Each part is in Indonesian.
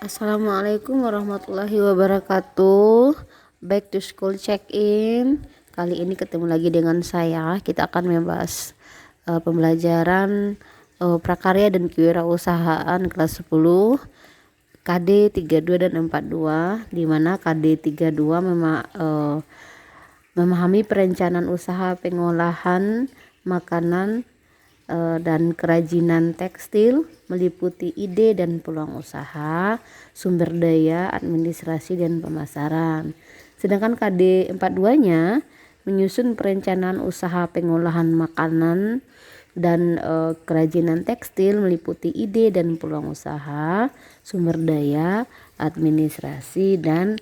Assalamualaikum warahmatullahi wabarakatuh. Back to school check-in. Kali ini ketemu lagi dengan saya. Kita akan membahas pembelajaran prakarya dan kewirausahaan kelas 10 KD 32 dan 42, di mana KD 32 memahami perencanaan usaha pengolahan makanan dan kerajinan tekstil, meliputi ide dan peluang usaha, sumber daya, administrasi, dan pemasaran. Sedangkan KD 42-nya menyusun perencanaan usaha pengolahan makanan dan kerajinan tekstil, meliputi ide dan peluang usaha, sumber daya, administrasi, dan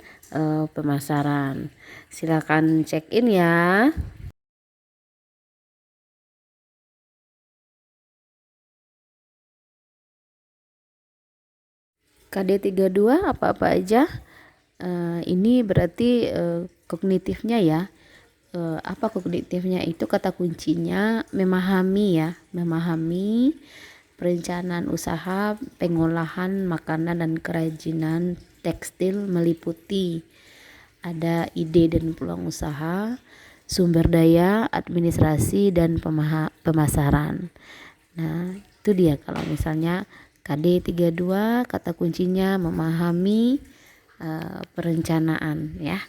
pemasaran. Silakan check in ya. KD 32 apa-apa aja. Ini berarti kognitifnya ya. Apa kognitifnya? Itu kata kuncinya memahami ya, memahami perencanaan usaha pengolahan makanan dan kerajinan tekstil, meliputi ada ide dan peluang usaha, sumber daya, administrasi, dan pemasaran. Nah, itu dia kalau misalnya KD 32 kata kuncinya memahami perencanaan ya.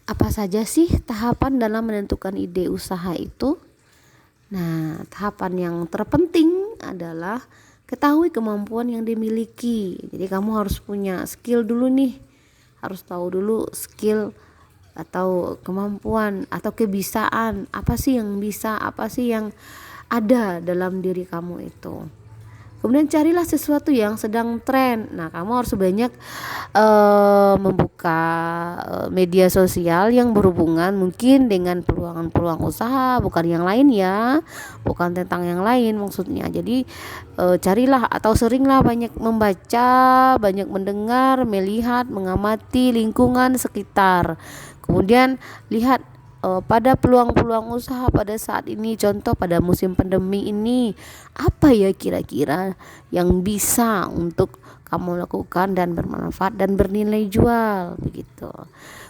Apa saja sih tahapan dalam menentukan ide usaha itu? Nah, tahapan yang terpenting adalah ketahui kemampuan yang dimiliki. Jadi kamu harus punya skill dulu nih. Harus tahu dulu skill atau kemampuan atau kebiasaan. Apa sih yang bisa, apa sih yang ada dalam diri kamu itu. Kemudian carilah sesuatu yang sedang tren. Nah, kamu harus banyak membuka media sosial yang berhubungan mungkin dengan peluang-peluang usaha, bukan yang lain ya, bukan tentang yang lain maksudnya. Jadi carilah atau seringlah banyak membaca, banyak mendengar, melihat, mengamati lingkungan sekitar. Kemudian lihat pada peluang-peluang usaha pada saat ini, contoh pada musim pandemi ini, apa ya kira-kira yang bisa untuk kamu lakukan dan bermanfaat dan bernilai jual begitu.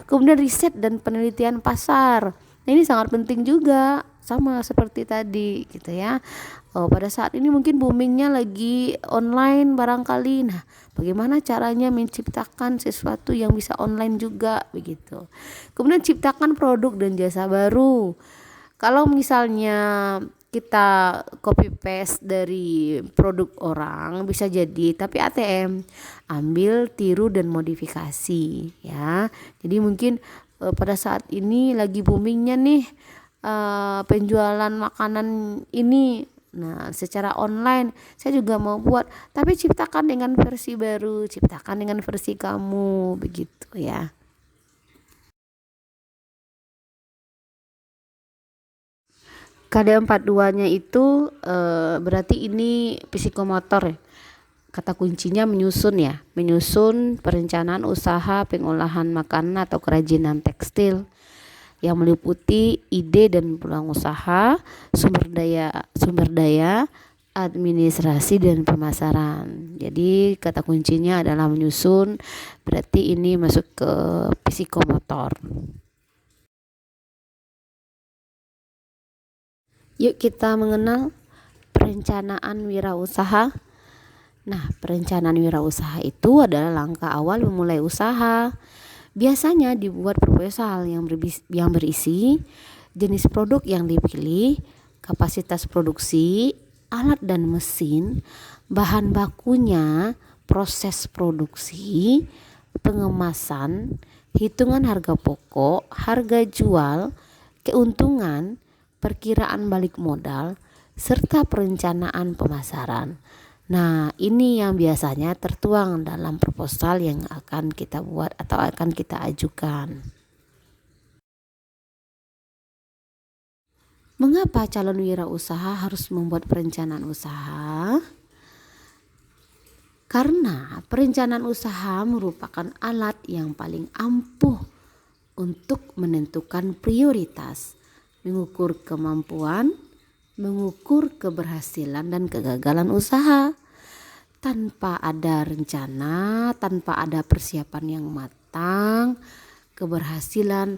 Kemudian riset dan penelitian pasar. Nah, ini sangat penting juga, sama seperti tadi gitu ya. Pada saat ini mungkin boomingnya lagi online barangkali. Nah, bagaimana caranya menciptakan sesuatu yang bisa online juga begitu. Kemudian ciptakan produk dan jasa baru. Kalau misalnya kita copy paste dari produk orang bisa jadi, tapi ATM ambil, tiru dan modifikasi ya. Jadi mungkin pada saat ini lagi boomingnya nih penjualan makanan ini. Nah, secara online saya juga mau buat, tapi ciptakan dengan versi baru, ciptakan dengan versi kamu begitu ya. KD 42-nya itu berarti ini psikomotor ya. Kata kuncinya menyusun ya, menyusun perencanaan usaha pengolahan makanan atau kerajinan tekstil yang meliputi ide dan peluang usaha, sumber daya, administrasi dan pemasaran. Jadi kata kuncinya adalah menyusun, berarti ini masuk ke psikomotor. Yuk kita mengenal perencanaan wirausaha. Nah, perencanaan wirausaha itu adalah langkah awal memulai usaha. Biasanya dibuat proposal yang berisi jenis produk yang dipilih, kapasitas produksi, alat dan mesin, bahan bakunya, proses produksi, pengemasan, hitungan harga pokok, harga jual, keuntungan, perkiraan balik modal, serta perencanaan pemasaran. Nah, ini yang biasanya tertuang dalam proposal yang akan kita buat atau akan kita ajukan. Mengapa calon wirausaha harus membuat perencanaan usaha? Karena perencanaan usaha merupakan alat yang paling ampuh untuk menentukan prioritas, mengukur kemampuan, mengukur keberhasilan dan kegagalan usaha. tanpa ada rencana, tanpa ada persiapan yang matang, keberhasilan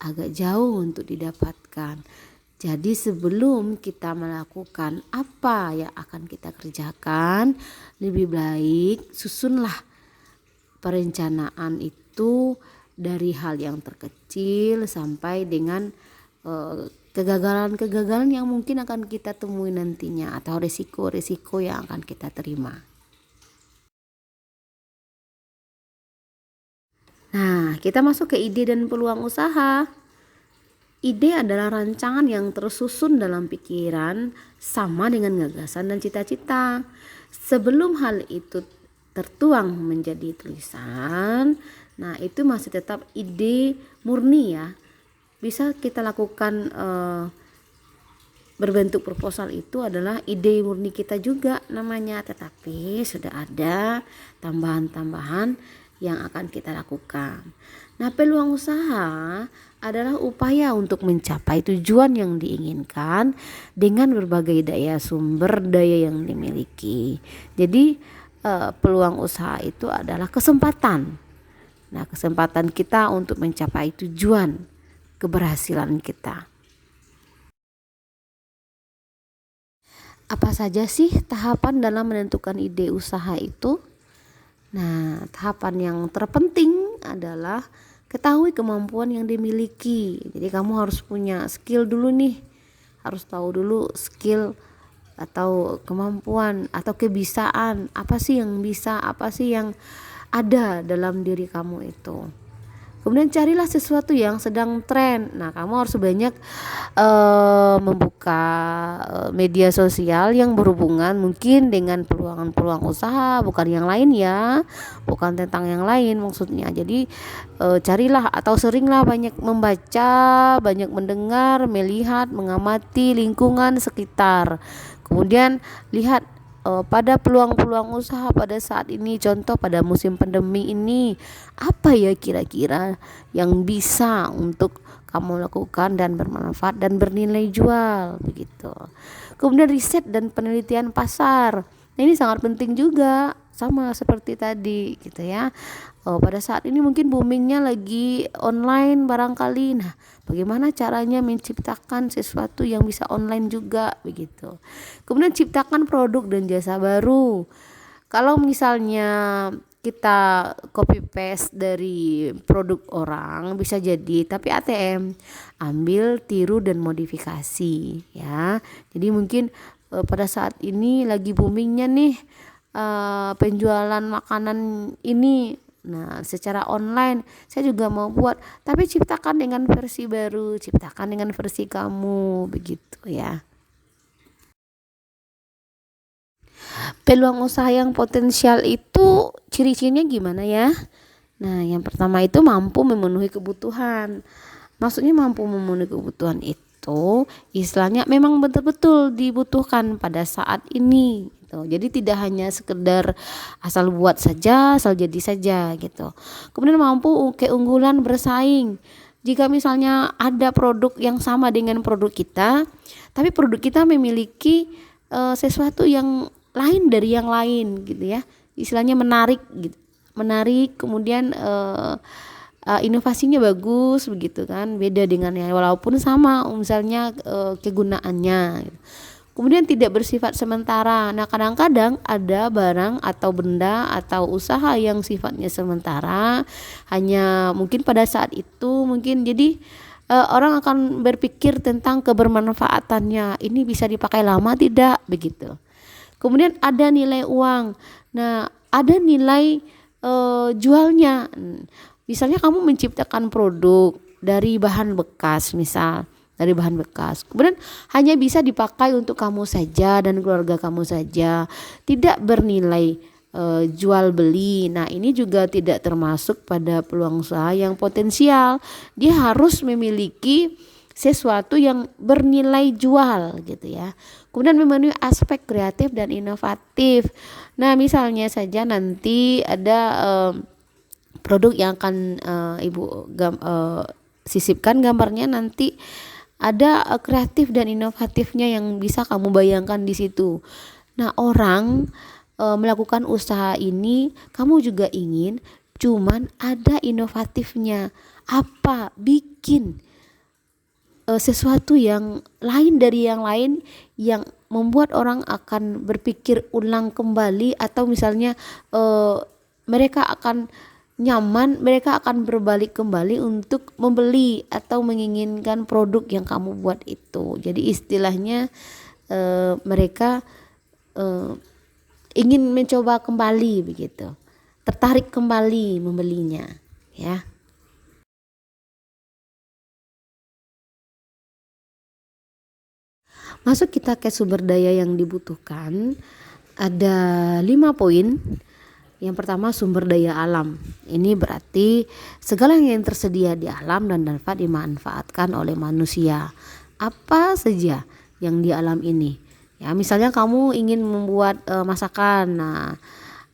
agak jauh untuk didapatkan. Jadi sebelum kita melakukan apa yang akan kita kerjakan, lebih baik susunlah perencanaan itu dari hal yang terkecil sampai dengan kegagalan-kegagalan yang mungkin akan kita temui nantinya, atau resiko-resiko yang akan kita terima. Nah, kita masuk ke ide dan peluang usaha. Ide adalah rancangan yang tersusun dalam pikiran sama dengan gagasan dan cita-cita. Sebelum hal itu tertuang menjadi tulisan, nah itu masih tetap ide murni ya. Bisa kita lakukan berbentuk proposal, itu adalah ide murni kita juga namanya, tetapi sudah ada tambahan-tambahan yang akan kita lakukan. Nah, peluang usaha adalah upaya untuk mencapai tujuan yang diinginkan dengan berbagai daya sumber daya yang dimiliki. Jadi peluang usaha itu adalah kesempatan. Nah, kesempatan kita untuk mencapai tujuan keberhasilan kita. Apa saja sih tahapan dalam menentukan ide usaha itu? Nah, tahapan yang terpenting adalah ketahui kemampuan yang dimiliki. Jadi kamu harus punya skill dulu nih. Harus tahu dulu skill atau kemampuan atau kebiasaan. Apa sih yang bisa, apa sih yang ada dalam diri kamu itu. Kemudian carilah sesuatu yang sedang tren. Nah, kamu harus banyak membuka media sosial yang berhubungan mungkin dengan peluang-peluang usaha, bukan yang lain ya, bukan tentang yang lain maksudnya. Jadi carilah atau seringlah banyak membaca, banyak mendengar, melihat, mengamati lingkungan sekitar. Kemudian lihat pada peluang-peluang usaha pada saat ini, contoh pada musim pandemi ini, apa ya kira-kira yang bisa untuk kamu lakukan dan bermanfaat dan bernilai jual begitu. Kemudian riset dan penelitian pasar. Nah, ini sangat penting juga, sama seperti tadi gitu ya. Pada saat ini mungkin boomingnya lagi online barangkali. Nah, bagaimana caranya menciptakan sesuatu yang bisa online juga begitu. Kemudian ciptakan produk dan jasa baru. Kalau misalnya kita copy paste dari produk orang bisa jadi, tapi ATM, ambil, tiru dan modifikasi ya. Jadi mungkin pada saat ini lagi boomingnya nih penjualan makanan ini. Nah, secara online saya juga mau buat, tapi ciptakan dengan versi baru, ciptakan dengan versi kamu begitu ya. Peluang usaha yang potensial itu ciri-cirinya gimana ya? Nah, yang pertama itu mampu memenuhi kebutuhan. Maksudnya mampu memenuhi kebutuhan itu istilahnya memang betul-betul dibutuhkan pada saat ini gitu. Jadi tidak hanya sekedar asal buat saja, asal jadi saja gitu. Kemudian mampu keunggulan bersaing. Jika misalnya ada produk yang sama dengan produk kita, tapi produk kita memiliki sesuatu yang lain dari yang lain gitu ya, istilahnya menarik gitu, menarik, kemudian inovasinya bagus begitu kan, beda dengan yang walaupun sama misalnya kegunaannya gitu. Kemudian tidak bersifat sementara. Nah, kadang-kadang ada barang atau benda atau usaha yang sifatnya sementara, hanya mungkin pada saat itu mungkin, jadi orang akan berpikir tentang kebermanfaatannya, ini bisa dipakai lama tidak begitu. Kemudian ada nilai uang. Nah, ada nilai jualnya. Misalnya kamu menciptakan produk dari bahan bekas, misal dari bahan bekas. Kemudian hanya bisa dipakai untuk kamu saja dan keluarga kamu saja, tidak bernilai jual beli. Nah, ini juga tidak termasuk pada peluang usaha yang potensial. Dia harus memiliki sesuatu yang bernilai jual gitu ya. Kemudian memenuhi aspek kreatif dan inovatif. Nah, misalnya saja nanti ada produk yang akan ibu sisipkan gambarnya, nanti ada kreatif dan inovatifnya yang bisa kamu bayangkan di situ. Nah, orang melakukan usaha ini kamu juga ingin, cuman ada inovatifnya. Apa? Bikin sesuatu yang lain dari yang lain, yang membuat orang akan berpikir ulang kembali, atau misalnya mereka akan nyaman, mereka akan berbalik kembali untuk membeli atau menginginkan produk yang kamu buat itu. Jadi istilahnya mereka ingin mencoba kembali begitu, tertarik kembali membelinya, ya. Masuk kita ke sumber daya yang dibutuhkan, ada 5 poin. Yang pertama, sumber daya alam. Ini berarti segala yang tersedia di alam dan dapat dimanfaatkan oleh manusia. Apa saja yang di alam ini? Ya, misalnya kamu ingin membuat masakan. Nah,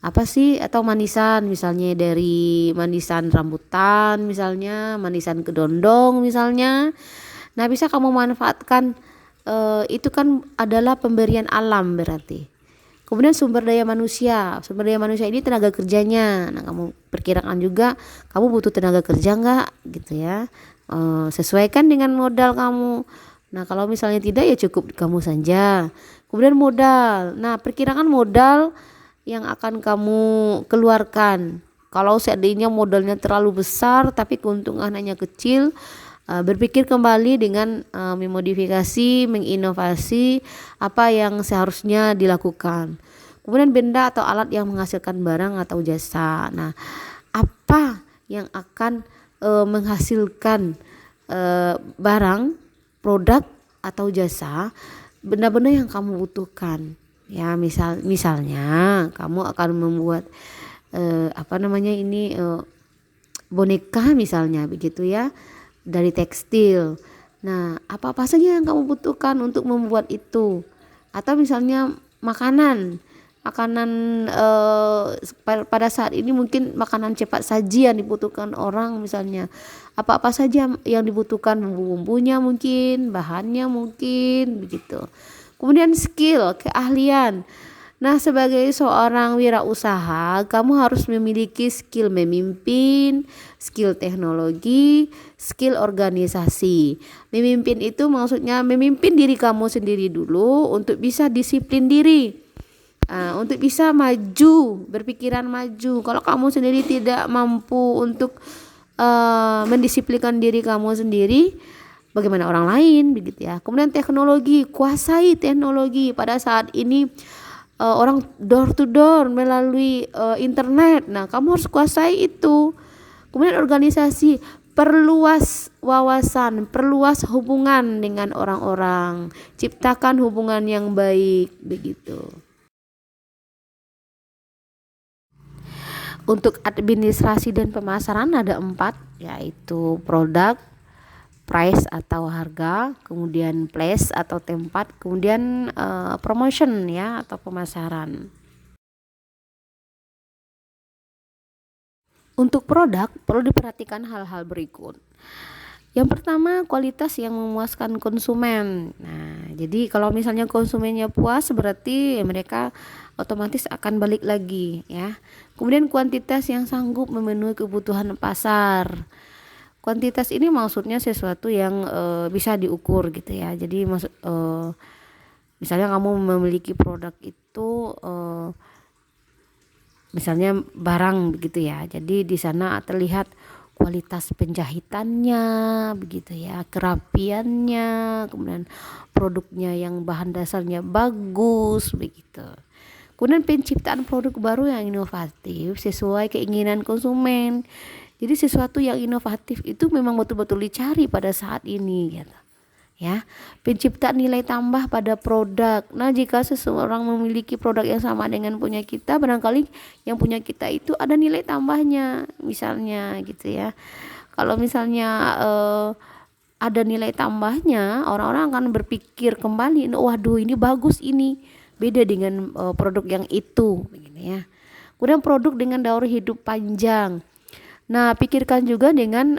apa sih, atau manisan, misalnya dari manisan rambutan, misalnya manisan kedondong misalnya. Nah, bisa kamu manfaatkan, itu kan adalah pemberian alam berarti. Kemudian sumber daya manusia ini tenaga kerjanya. Nah, kamu perkirakan juga kamu butuh tenaga kerja enggak gitu ya. Sesuaikan dengan modal kamu. Nah, kalau misalnya tidak, ya cukup kamu saja. Kemudian modal. Nah, perkirakan modal yang akan kamu keluarkan. Kalau seandainya modalnya terlalu besar tapi keuntungan hanya kecil, berpikir kembali dengan memodifikasi, menginovasi apa yang seharusnya dilakukan. Kemudian benda atau alat yang menghasilkan barang atau jasa. Nah, apa yang akan menghasilkan barang, produk atau jasa, benda-benda yang kamu butuhkan. Ya, misalnya kamu akan membuat boneka misalnya begitu ya, dari tekstil. Nah, apa-apa saja yang kamu butuhkan untuk membuat itu. Atau misalnya makanan pada saat ini mungkin makanan cepat saji yang dibutuhkan orang misalnya. Apa-apa saja yang dibutuhkan, bumbu-bumbunya mungkin, bahannya mungkin begitu. Kemudian skill, keahlian. Nah, sebagai seorang wirausaha, kamu harus memiliki skill memimpin, skill teknologi, skill organisasi. Memimpin itu maksudnya memimpin diri kamu sendiri dulu untuk bisa disiplin diri, untuk bisa maju, berpikiran maju. Kalau kamu sendiri tidak mampu untuk mendisiplinkan diri kamu sendiri, bagaimana orang lain begitu ya. Kemudian teknologi, kuasai teknologi. Pada saat ini orang door to door melalui internet. Nah, kamu harus kuasai itu. Kemudian organisasi, perluas wawasan, perluas hubungan dengan orang-orang, ciptakan hubungan yang baik begitu. Untuk administrasi dan pemasaran ada 4, yaitu produk, price atau harga, kemudian place atau tempat, kemudian promotion ya atau pemasaran. Untuk produk perlu diperhatikan hal-hal berikut. Yang pertama, kualitas yang memuaskan konsumen. Nah, jadi kalau misalnya konsumennya puas, berarti mereka otomatis akan balik lagi ya. Kemudian kuantitas yang sanggup memenuhi kebutuhan pasar. Kuantitas ini maksudnya sesuatu yang bisa diukur gitu ya. Jadi misalnya kamu memiliki produk itu, misalnya barang begitu ya. Jadi di sana terlihat kualitas penjahitannya begitu ya, kerapiannya, kemudian produknya yang bahan dasarnya bagus begitu. Kemudian penciptaan produk baru yang inovatif sesuai keinginan konsumen. Jadi sesuatu yang inovatif itu memang betul-betul dicari pada saat ini gitu. Ya, penciptaan nilai tambah pada produk. Nah, jika seseorang memiliki produk yang sama dengan punya kita, barangkali yang punya kita itu ada nilai tambahnya, misalnya gitu ya. Kalau misalnya ada nilai tambahnya, orang-orang akan berpikir kembali, waduh ini bagus, ini beda dengan produk yang itu, begini ya. Kemudian produk dengan daur hidup panjang. Nah, pikirkan juga dengan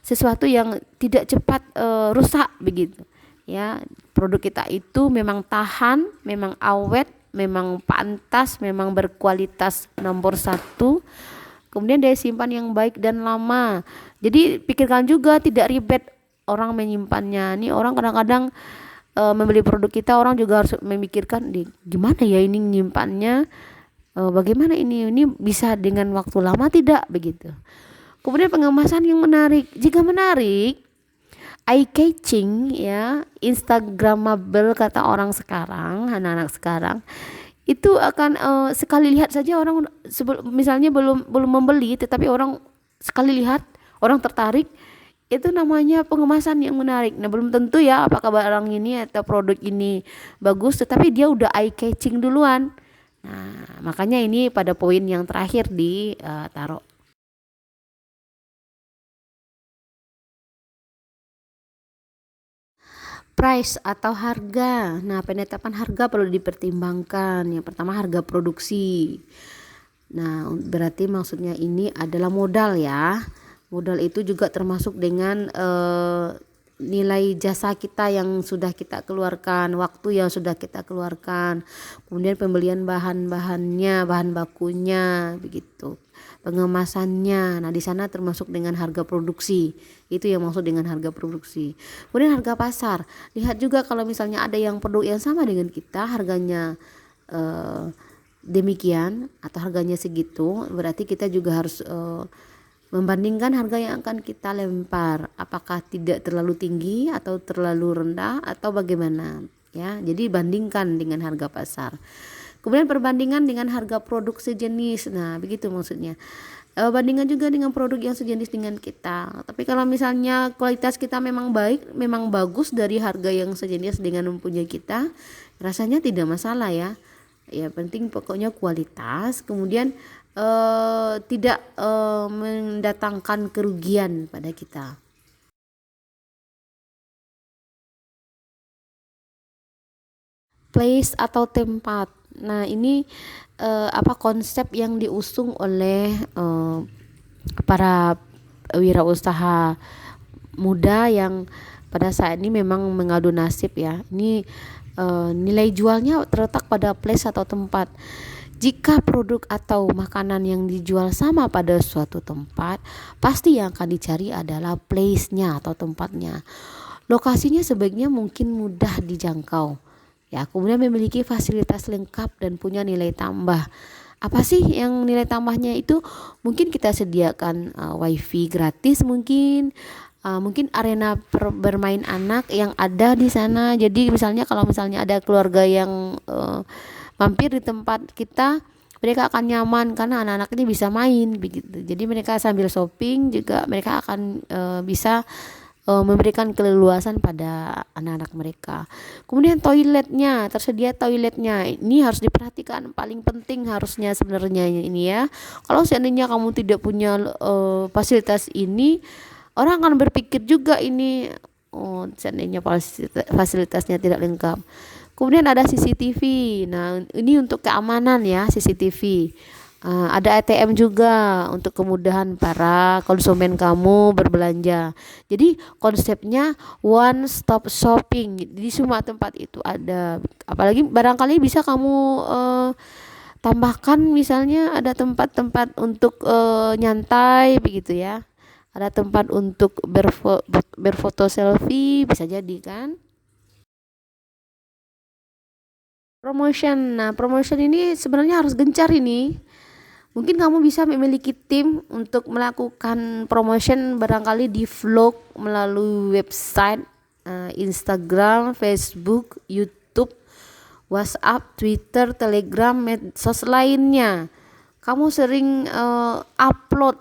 sesuatu yang tidak cepat rusak begitu. Ya, produk kita itu memang tahan, memang awet memang pantas, memang berkualitas nomor satu. Kemudian daya simpan yang baik dan lama. Jadi pikirkan juga, tidak ribet orang menyimpannya. Ini orang kadang-kadang membeli produk kita, orang juga harus memikirkan gimana ya ini menyimpannya, bagaimana ini bisa dengan waktu lama tidak begitu. Kemudian pengemasan yang menarik. Jika menarik, eye catching ya, instagramable kata orang sekarang, anak-anak sekarang, itu akan sekali lihat saja orang, misalnya belum membeli tetapi orang sekali lihat orang tertarik, itu namanya pengemasan yang menarik. Nah, belum tentu ya apakah barang ini atau produk ini bagus, tetapi dia udah eye catching duluan. Nah, makanya ini pada poin yang terakhir di taruh. Price atau harga. Nah, penetapan harga perlu dipertimbangkan. Yang pertama harga produksi. Nah, berarti maksudnya ini adalah modal ya. Modal itu juga termasuk dengan nilai jasa kita yang sudah kita keluarkan, waktu yang sudah kita keluarkan, kemudian pembelian bahan-bahannya, bahan bakunya, begitu, pengemasannya. Nah, di sana termasuk dengan harga produksi. Itu yang maksud dengan harga produksi. Kemudian harga pasar. Lihat juga kalau misalnya ada yang produk yang sama dengan kita, harganya demikian atau harganya segitu, berarti kita juga harus membandingkan harga yang akan kita lempar, apakah tidak terlalu tinggi atau terlalu rendah atau bagaimana ya. Jadi bandingkan dengan harga pasar. Kemudian perbandingan dengan harga produk sejenis. Nah, begitu maksudnya. Bandingkan juga dengan produk yang sejenis dengan kita. Tapi kalau misalnya kualitas kita memang baik, memang bagus dari harga yang sejenis dengan mempunyai kita, rasanya tidak masalah ya. Ya penting pokoknya kualitas, kemudian tidak mendatangkan kerugian pada kita. Place atau tempat. Nah, ini apa konsep yang diusung oleh para wirausaha muda yang pada saat ini memang mengadu nasib ya. Ini nilai jualnya terletak pada place atau tempat. Jika produk atau makanan yang dijual sama pada suatu tempat, pasti yang akan dicari adalah place-nya atau tempatnya. Lokasinya sebaiknya mungkin mudah dijangkau. Ya, kemudian memiliki fasilitas lengkap dan punya nilai tambah. Apa sih yang nilai tambahnya itu? Mungkin kita sediakan wifi gratis, mungkin arena bermain anak yang ada di sana. Jadi misalnya kalau misalnya ada keluarga yang mampir di tempat kita, mereka akan nyaman karena anak-anak ini bisa main begitu. Jadi mereka sambil shopping juga mereka akan bisa memberikan keleluasan pada anak-anak mereka. Kemudian toiletnya, tersedia toiletnya. Ini harus diperhatikan, paling penting harusnya sebenarnya ini ya. Kalau seandainya kamu tidak punya fasilitas ini, orang akan berpikir juga ini seandainya fasilitasnya tidak lengkap. Kemudian ada CCTV. Nah, ini untuk keamanan ya, CCTV. Ada ATM juga untuk kemudahan para konsumen kamu berbelanja. Jadi konsepnya one stop shopping. Di semua tempat itu ada. Apalagi barangkali bisa kamu tambahkan misalnya ada tempat-tempat untuk nyantai begitu ya. Ada tempat untuk berfoto selfie, bisa jadi kan. Promotion. Nah, promotion ini sebenarnya harus gencar ini. Mungkin kamu bisa memiliki tim untuk melakukan promotion barangkali di vlog melalui website, Instagram, Facebook, YouTube, WhatsApp, Twitter, Telegram, medsos lainnya. Kamu sering upload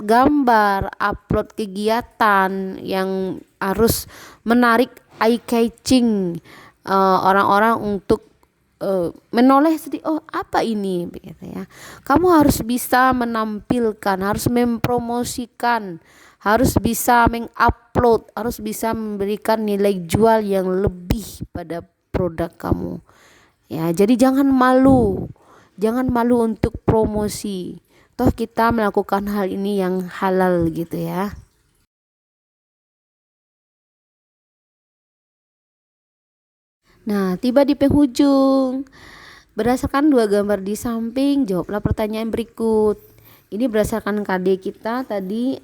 gambar, upload kegiatan yang harus menarik eye catching orang-orang untuk menoleh sedih, oh apa ini begitu ya. Kamu harus bisa menampilkan, harus mempromosikan, harus bisa mengupload, harus bisa memberikan nilai jual yang lebih pada produk kamu ya. Jadi jangan malu untuk promosi, toh kita melakukan hal ini yang halal gitu ya. Nah, tiba di penghujung. Berdasarkan dua gambar di samping, jawablah pertanyaan berikut. Ini berdasarkan KD kita tadi,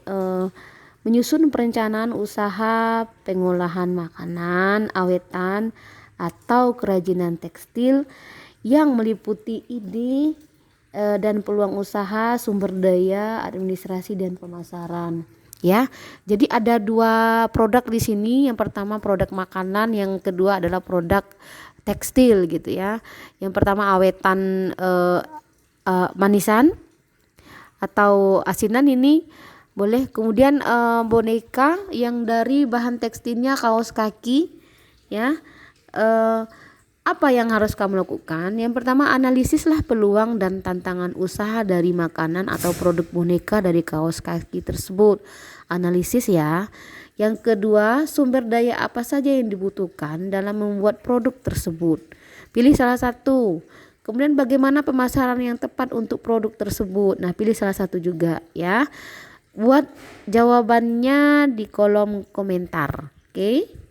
menyusun perencanaan usaha pengolahan makanan, awetan, atau kerajinan tekstil yang meliputi ide dan peluang usaha, sumber daya, administrasi, dan pemasaran. Ya, jadi ada dua produk di sini. Yang pertama produk makanan, yang kedua adalah produk tekstil gitu ya. Yang pertama awetan manisan atau asinan ini boleh. Kemudian boneka yang dari bahan tekstilnya kaos kaki ya. Apa yang harus kamu lakukan? Yang pertama, analisislah peluang dan tantangan usaha dari makanan atau produk boneka dari kaos kaki tersebut. Analisis ya. Yang kedua, sumber daya apa saja yang dibutuhkan dalam membuat produk tersebut. Pilih salah satu. Kemudian bagaimana pemasaran yang tepat untuk produk tersebut. Nah, pilih salah satu juga ya. Buat jawabannya di kolom komentar. Oke?